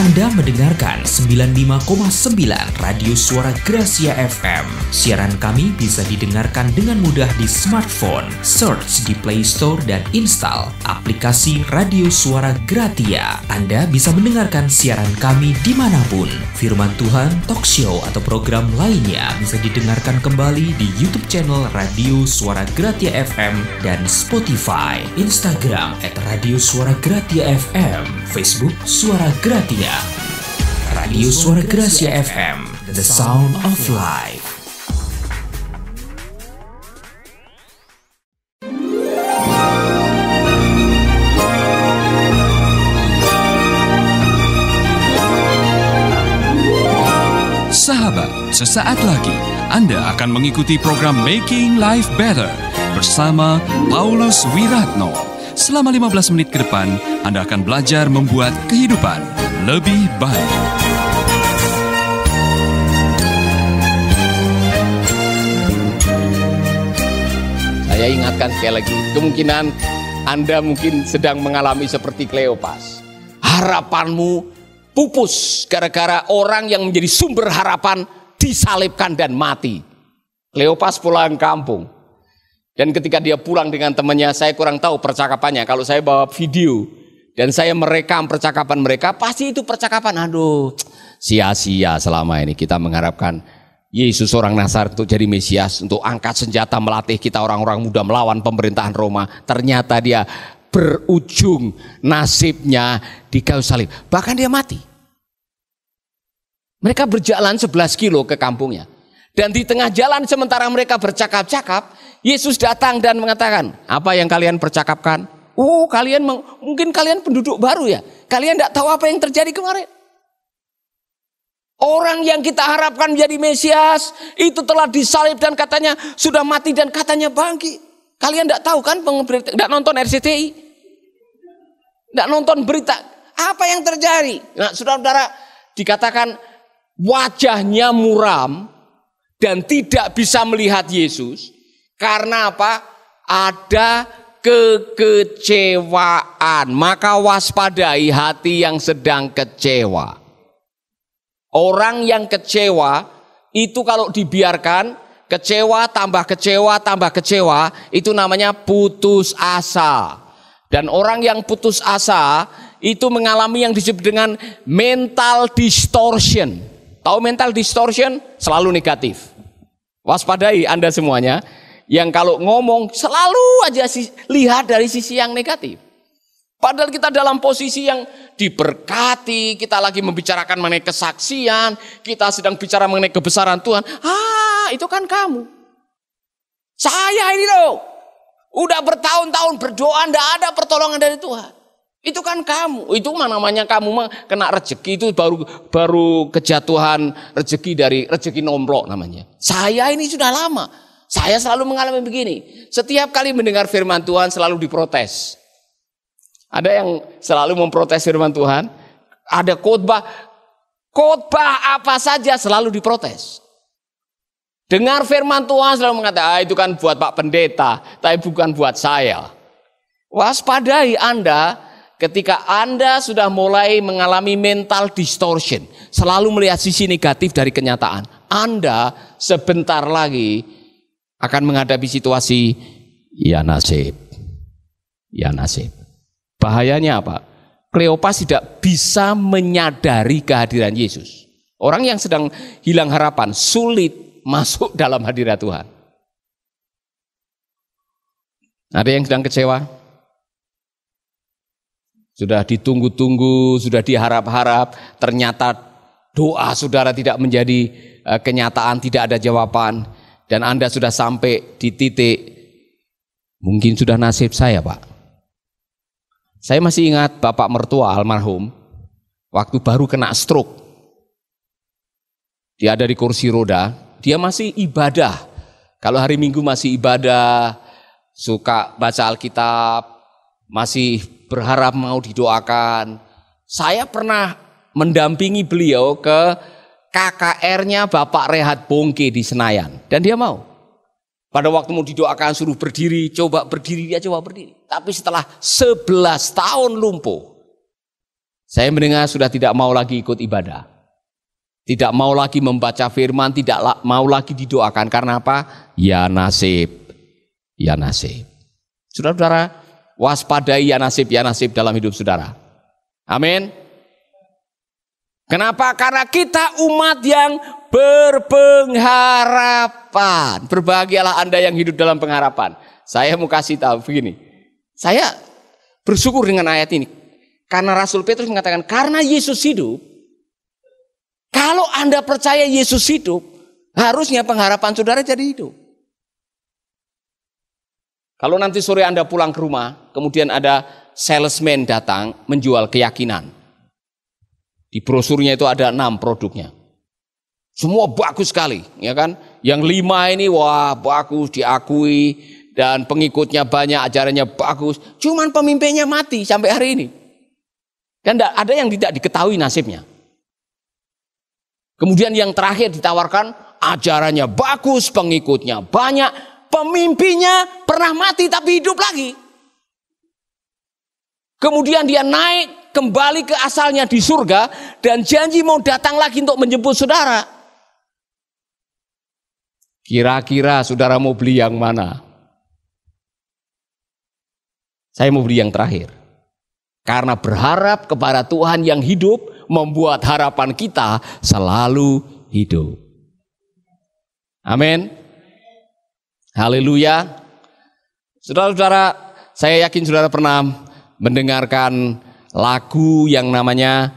Anda mendengarkan 95,9 Radio Suara Gracia FM. Siaran kami bisa didengarkan dengan mudah di smartphone. Search di Play Store dan install aplikasi Radio Suara Gratia. Anda bisa mendengarkan siaran kami dimanapun. Firman Tuhan, talk show, atau program lainnya bisa didengarkan kembali di YouTube channel Radio Suara Gratia FM dan Spotify, Instagram @Radio Suara Gratia FM, Facebook Suara Gratia. Radio Suara Gracia FM, the sound of life. Sahabat, sesaat lagi Anda akan mengikuti program Making Life Better bersama Paulus Wiratno. Selama 15 menit ke depan, Anda akan belajar membuat kehidupan lebih baik. Saya ingatkan sekali lagi, kemungkinan Anda mungkin sedang mengalami seperti Kleopas. Harapanmu pupus gara-gara orang yang menjadi sumber harapan disalibkan dan mati. Kleopas pulang kampung. Dan ketika dia pulang dengan temannya, saya kurang tahu percakapannya. Kalau saya bawa video dan saya merekam percakapan mereka, pasti itu percakapan, aduh, sia-sia selama ini kita mengharapkan Yesus orang Nazaret untuk jadi Mesias, untuk angkat senjata melatih kita orang-orang muda melawan pemerintahan Roma. Ternyata dia berujung nasibnya di kayu salib. Bahkan dia mati. Mereka berjalan 11 kilo ke kampungnya. Dan di tengah jalan sementara mereka bercakap-cakap, Yesus datang dan mengatakan, apa yang kalian percakapkan? Oh, mungkin kalian penduduk baru ya. Kalian tidak tahu apa yang terjadi kemarin. Orang yang kita harapkan menjadi Mesias itu telah disalib dan katanya sudah mati dan katanya bangkit. Kalian tidak tahu kan, tidak nonton RCTI, tidak nonton berita. Apa yang terjadi? Nah, saudara-saudara, dikatakan wajahnya muram dan tidak bisa melihat Yesus. Karena apa? Ada kekecewaan. Maka waspadai hati yang sedang kecewa. Orang yang kecewa itu kalau dibiarkan, kecewa, tambah kecewa, itu namanya putus asa. Dan orang yang putus asa itu mengalami yang disebut dengan mental distortion. Tahu mental distortion? Selalu negatif. Waspadai Anda semuanya, yang kalau ngomong selalu aja lihat dari sisi yang negatif. Padahal kita dalam posisi yang diberkati, kita lagi membicarakan mengenai kesaksian, kita sedang bicara mengenai kebesaran Tuhan. Itu kan kamu. Saya ini loh, udah bertahun-tahun berdoa, enggak ada pertolongan dari Tuhan. Itu kan kamu. Itu namanya kamu kena rezeki, itu baru kejatuhan rezeki dari rezeki nomplok namanya. Saya ini sudah lama. Saya selalu mengalami begini. Setiap kali mendengar firman Tuhan selalu diprotes. Ada yang selalu memprotes firman Tuhan. Ada khotbah apa saja selalu diprotes. Dengar firman Tuhan selalu mengatakan, itu kan buat Pak Pendeta, tapi bukan buat saya. Waspadai Anda ketika Anda sudah mulai mengalami mental distortion, selalu melihat sisi negatif dari kenyataan. Anda sebentar lagi akan menghadapi situasi ya nasib. Bahayanya apa? Kleopas tidak bisa menyadari kehadiran Yesus. Orang yang sedang hilang harapan sulit masuk dalam hadirat Tuhan. Ada yang sedang kecewa? Sudah ditunggu-tunggu, sudah diharap-harap, ternyata doa saudara tidak menjadi kenyataan, tidak ada jawaban. Dan Anda sudah sampai di titik, mungkin sudah nasib saya, Pak. Saya masih ingat bapak mertua almarhum, waktu baru kena stroke. Dia ada di kursi roda, dia masih ibadah. Kalau hari Minggu masih ibadah, suka baca Alkitab, masih berharap mau didoakan. Saya pernah mendampingi beliau ke KKR-nya Bapak Rehat Bongke di Senayan. Dan dia mau. Pada waktu mau didoakan suruh berdiri, coba berdiri, dia coba berdiri. Tapi setelah 11 tahun lumpuh, Saya mendengar sudah tidak mau lagi ikut ibadah. Tidak mau lagi membaca firman, tidak mau lagi didoakan. Karena apa? Ya nasib, ya nasib. Saudara-saudara, waspadai ya nasib dalam hidup saudara. Amin. Kenapa? Karena kita umat yang berpengharapan. Berbahagialah Anda yang hidup dalam pengharapan. Saya mau kasih tahu begini. Saya bersyukur dengan ayat ini. Karena Rasul Petrus mengatakan, karena Yesus hidup, kalau Anda percaya Yesus hidup, harusnya pengharapan saudara jadi hidup. Kalau nanti sore Anda pulang ke rumah, kemudian ada salesman datang menjual keyakinan. Di brosurnya itu ada 6 produknya. Semua bagus sekali, ya kan? Yang 5 ini wah bagus, diakui, dan pengikutnya banyak, ajarannya bagus. Cuman pemimpinnya mati sampai hari ini. Dan ada yang tidak diketahui nasibnya. Kemudian yang terakhir ditawarkan, ajarannya bagus, pengikutnya banyak, pemimpinnya pernah mati tapi hidup lagi. Kemudian dia naik kembali ke asalnya di surga dan janji mau datang lagi untuk menjemput saudara. Kira-kira saudara mau beli yang mana? Saya mau beli yang terakhir. Karena berharap kepada Tuhan yang hidup membuat harapan kita selalu hidup. Amin. Haleluya. Saudara-saudara, saya yakin saudara pernah mendengarkan lagu yang namanya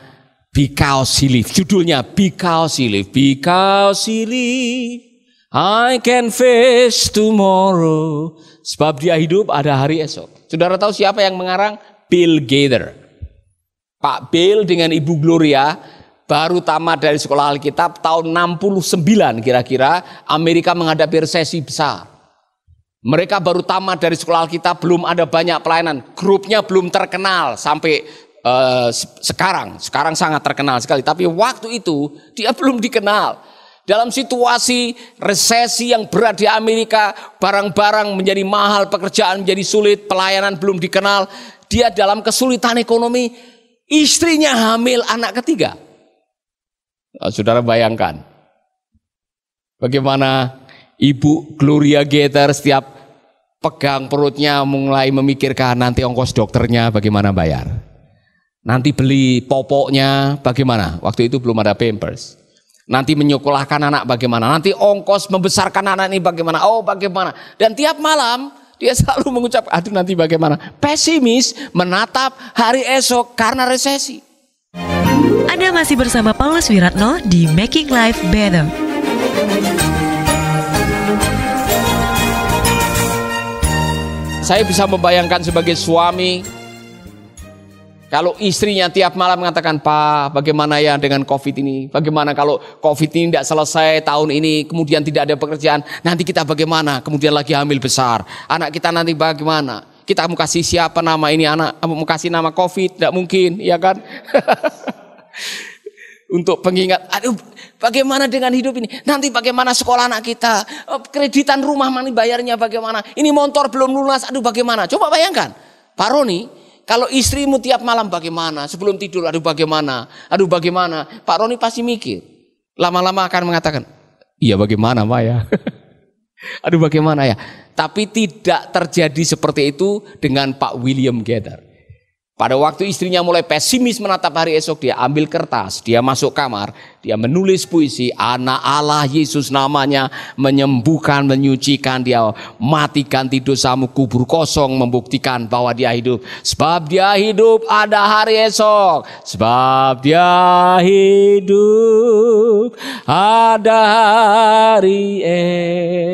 Because He Lives. Judulnya Because He Lives. Because He Lives, I can face tomorrow. Sebab dia hidup, ada hari esok. Saudara tahu siapa yang mengarang? Bill Gaither. Pak Bill dengan Ibu Gloria baru tamat dari sekolah Alkitab tahun 69 kira-kira. Amerika menghadapi resesi besar. Mereka baru tamat dari sekolah Alkitab, belum ada banyak pelayanan. Grupnya belum terkenal sampai sekarang. Sekarang sangat terkenal sekali. Tapi waktu itu dia belum dikenal. Dalam situasi resesi yang berat di Amerika, barang-barang menjadi mahal, pekerjaan menjadi sulit, pelayanan belum dikenal. Dia dalam kesulitan ekonomi, istrinya hamil anak ketiga. Nah, saudara bayangkan bagaimana Ibu Gloria Gaither setiap pegang perutnya mulai memikirkan nanti ongkos dokternya bagaimana bayar. Nanti beli popoknya bagaimana, waktu itu belum ada Pampers. Nanti menyekolahkan anak bagaimana, nanti ongkos membesarkan anak ini bagaimana, oh bagaimana. Dan tiap malam dia selalu mengucap, aduh nanti bagaimana. Pesimis menatap hari esok karena resesi. Anda masih bersama Paulus Wiratno di Making Life Better. Saya bisa membayangkan sebagai suami, kalau istrinya tiap malam mengatakan, Pak bagaimana ya dengan COVID ini, bagaimana kalau COVID ini tidak selesai tahun ini, kemudian tidak ada pekerjaan, nanti kita bagaimana, kemudian lagi hamil besar, anak kita nanti bagaimana, kita mau kasih siapa nama ini anak, mau kasih nama COVID, tidak mungkin, ya kan? Untuk pengingat, aduh bagaimana dengan hidup ini, nanti bagaimana sekolah anak kita, kreditan rumah mana bayarnya bagaimana, ini motor belum lunas, aduh bagaimana. Coba bayangkan Pak Roni, kalau istrimu tiap malam bagaimana, sebelum tidur aduh bagaimana, Pak Roni pasti mikir, lama-lama akan mengatakan, iya bagaimana Pak ya. Aduh bagaimana ya. Tapi tidak terjadi seperti itu dengan Pak William Gaither. Pada waktu istrinya mulai pesimis menatap hari esok, dia ambil kertas, dia masuk kamar, dia menulis puisi, anak Allah Yesus namanya, menyembuhkan, menyucikan, dia matikan tidur dosamu, kubur kosong, membuktikan bahwa dia hidup. Sebab dia hidup, ada hari esok. Sebab dia hidup, ada hari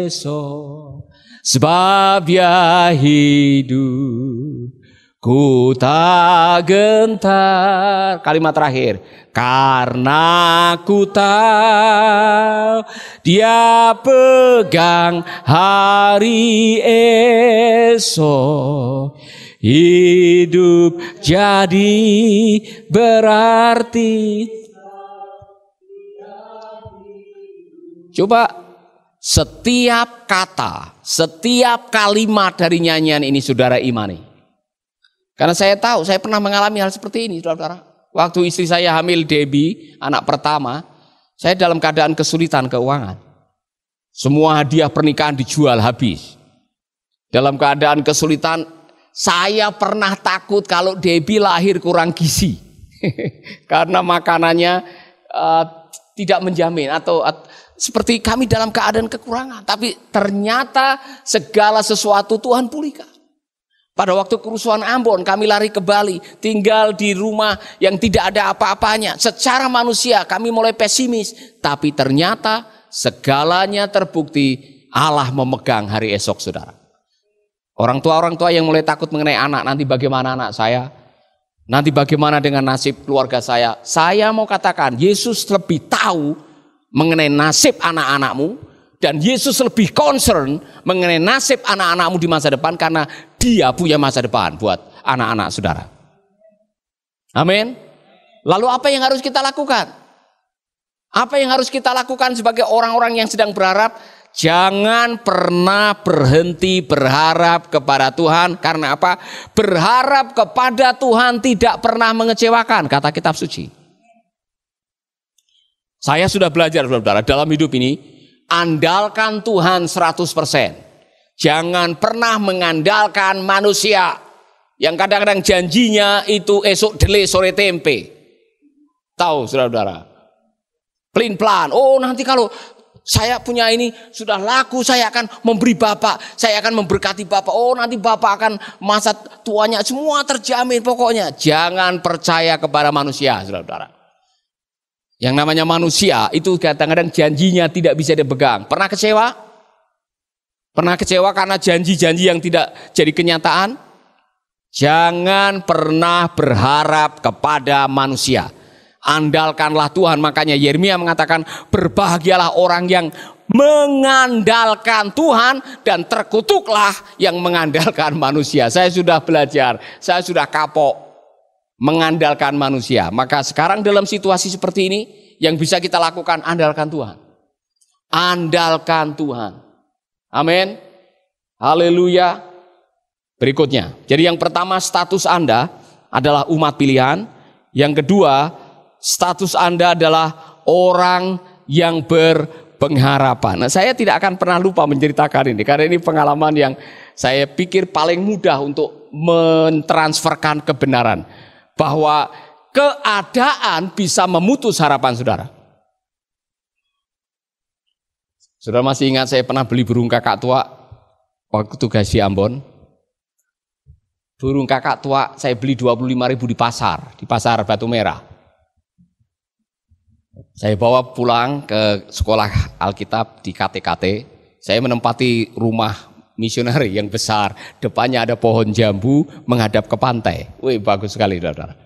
esok. Sebab dia hidup, ku tak gentar. Kalimat terakhir, karena ku tahu dia pegang hari esok. Hidup jadi berarti. Coba setiap kata, setiap kalimat dari nyanyian ini saudara imani. Karena saya tahu, saya pernah mengalami hal seperti ini, saudara-saudara. Waktu istri saya hamil Debbie, anak pertama, saya dalam keadaan kesulitan keuangan. Semua hadiah pernikahan dijual habis. Dalam keadaan kesulitan, saya pernah takut kalau Debbie lahir kurang gizi. Karena makanannya tidak menjamin atau seperti kami dalam keadaan kekurangan. Tapi ternyata segala sesuatu Tuhan pulihkan. Pada waktu kerusuhan Ambon kami lari ke Bali, tinggal di rumah yang tidak ada apa-apanya. Secara manusia kami mulai pesimis, tapi ternyata segalanya terbukti Allah memegang hari esok, saudara. Orang tua yang mulai takut mengenai anak, nanti bagaimana anak saya? Nanti bagaimana dengan nasib keluarga saya? Saya mau katakan, Yesus lebih tahu mengenai nasib anak-anakmu. Dan Yesus lebih concern mengenai nasib anak-anakmu di masa depan karena Dia punya masa depan buat anak-anak saudara. Amin. Lalu apa yang harus kita lakukan? Apa yang harus kita lakukan sebagai orang-orang yang sedang berharap? Jangan pernah berhenti berharap kepada Tuhan. Karena apa? Berharap kepada Tuhan tidak pernah mengecewakan, kata kitab suci. Saya sudah belajar, saudara, dalam hidup ini, andalkan Tuhan 100%. Jangan pernah mengandalkan manusia yang kadang-kadang janjinya itu esok dele sore tempe. Tahu saudara-saudara? Pelin-pelan. Oh, nanti kalau saya punya ini sudah laku, saya akan memberi Bapak, saya akan memberkati Bapak. Oh, nanti Bapak akan masa tuanya semua terjamin pokoknya. Jangan percaya kepada manusia, saudara-saudara. Yang namanya manusia itu kadang-kadang janjinya tidak bisa dipegang. Pernah kecewa? Pernah kecewa karena janji-janji yang tidak jadi kenyataan? Jangan pernah berharap kepada manusia. Andalkanlah Tuhan. Makanya Yeremia mengatakan, berbahagialah orang yang mengandalkan Tuhan dan terkutuklah yang mengandalkan manusia. Saya sudah belajar, saya sudah kapok mengandalkan manusia. Maka sekarang dalam situasi seperti ini, yang bisa kita lakukan, andalkan Tuhan. Andalkan Tuhan. Amin. Haleluya. Berikutnya, jadi yang pertama, status Anda adalah umat pilihan. Yang kedua, status Anda adalah orang yang berpengharapan. Nah, saya tidak akan pernah lupa menceritakan ini, karena ini pengalaman yang saya pikir paling mudah untuk mentransferkan kebenaran. Bahwa keadaan bisa memutus harapan saudara. Saudara masih ingat saya pernah beli burung kakak tua waktu tugas di Ambon. Burung kakak tua saya beli 25.000 di pasar Batu Merah. Saya bawa pulang ke sekolah Alkitab di KTKT. Saya menempati rumah misionari yang besar, depannya ada pohon jambu menghadap ke pantai. Wih, bagus sekali, saudara.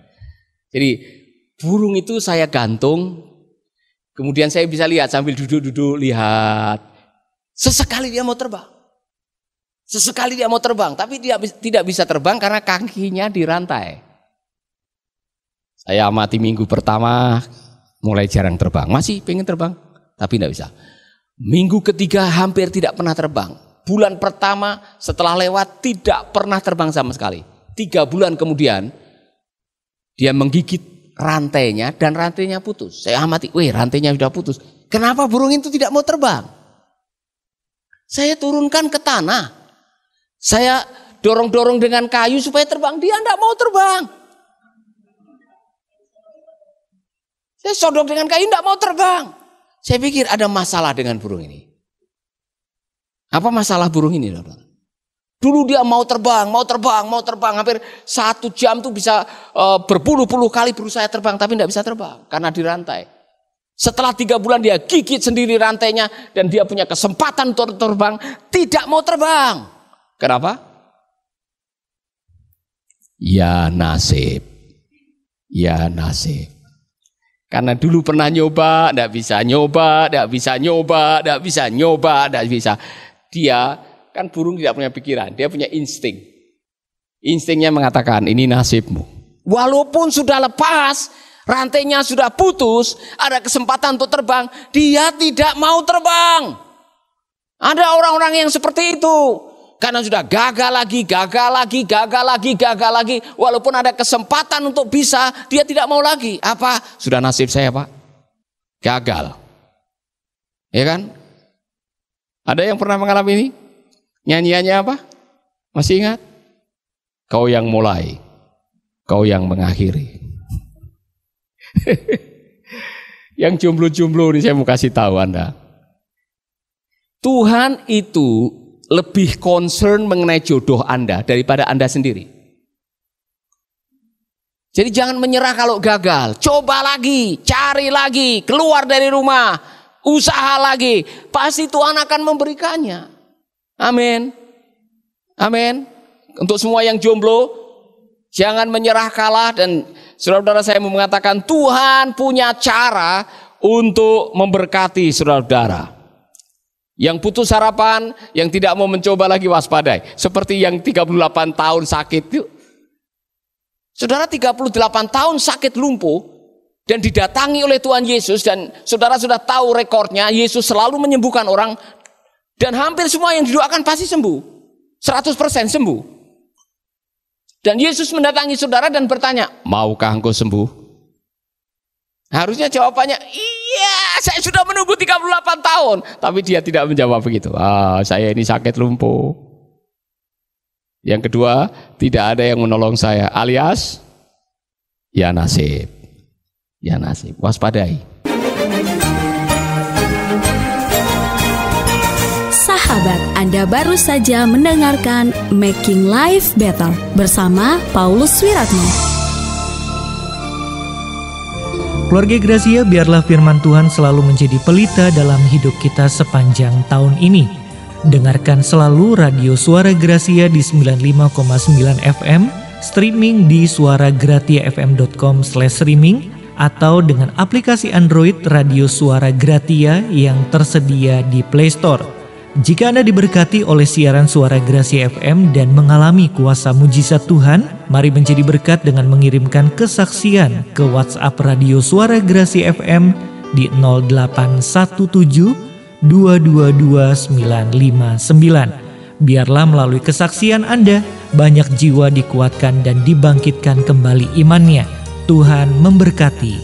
Jadi burung itu saya gantung, kemudian saya bisa lihat sambil duduk-duduk lihat. Sesekali dia mau terbang. Sesekali dia mau terbang, tapi dia tidak bisa terbang karena kakinya dirantai. Saya amati minggu pertama mulai jarang terbang, masih pengen terbang, tapi tidak bisa. Minggu ketiga hampir tidak pernah terbang. Bulan pertama setelah lewat tidak pernah terbang sama sekali. 3 bulan kemudian dia menggigit rantainya dan rantainya putus. Saya amati, rantainya sudah putus. Kenapa burung itu tidak mau terbang? Saya turunkan ke tanah. Saya dorong-dorong dengan kayu supaya terbang. Dia tidak mau terbang. Saya sodok dengan kayu tidak mau terbang. Saya pikir ada masalah dengan burung ini. Apa masalah burung ini, saudara? Dulu dia mau terbang, hampir 1 jam tuh bisa berpuluh-puluh kali berusaha terbang, tapi tidak bisa terbang karena dirantai. Setelah 3 bulan dia gigit sendiri rantainya dan dia punya kesempatan untuk terbang, tidak mau terbang. Kenapa? Ya nasib. Karena dulu pernah nyoba, tidak bisa. Dia kan burung tidak punya pikiran, dia punya insting. Instingnya mengatakan ini nasibmu. Walaupun sudah lepas, rantainya sudah putus, ada kesempatan untuk terbang, dia tidak mau terbang. Ada orang-orang yang seperti itu. Karena sudah gagal lagi. Walaupun ada kesempatan untuk bisa, dia tidak mau lagi. Apa? Sudah nasib saya, Pak. Gagal. Ya kan? Ada yang pernah mengalami ini? Nyanyiannya apa? Masih ingat? Kau yang mulai, kau yang mengakhiri. Yang jomblo-jomblo ini saya mau kasih tahu Anda. Tuhan itu lebih concern mengenai jodoh Anda daripada Anda sendiri. Jadi jangan menyerah kalau gagal. Coba lagi, cari lagi, keluar dari rumah, usaha lagi. Pasti Tuhan akan memberikannya. Amin. Amin. Untuk semua yang jomblo, jangan menyerah kalah. Dan saudara-saudara, saya mau mengatakan Tuhan punya cara untuk memberkati saudara-saudara. Yang putus harapan, yang tidak mau mencoba lagi, waspadai. Seperti yang 38 tahun sakit itu. Saudara 38 tahun sakit lumpuh dan didatangi oleh Tuhan Yesus, dan saudara sudah tahu rekornya, Yesus selalu menyembuhkan orang dan hampir semua yang didoakan pasti sembuh. 100% sembuh. Dan Yesus mendatangi saudara dan bertanya, maukah engkau sembuh? Harusnya jawabannya, iya, saya sudah menunggu 38 tahun. Tapi dia tidak menjawab begitu. Saya ini sakit lumpuh. Yang kedua, tidak ada yang menolong saya. Alias, ya nasib. Ya nasib. Waspadai. Sahabat, Anda baru saja mendengarkan Making Life Better bersama Paulus Wiratno. Keluarga Gracia, biarlah firman Tuhan selalu menjadi pelita dalam hidup kita sepanjang tahun ini. Dengarkan selalu Radio Suara Gracia di 95,9 FM, streaming di suaragratiafm.com/streaming, atau dengan aplikasi Android Radio Suara Gratia yang tersedia di Play Store. Jika Anda diberkati oleh siaran Suara Gracia FM dan mengalami kuasa mujizat Tuhan, mari menjadi berkat dengan mengirimkan kesaksian ke WhatsApp Radio Suara Gracia FM di 0817 222 959. Biarlah melalui kesaksian Anda, banyak jiwa dikuatkan dan dibangkitkan kembali imannya. Tuhan memberkati.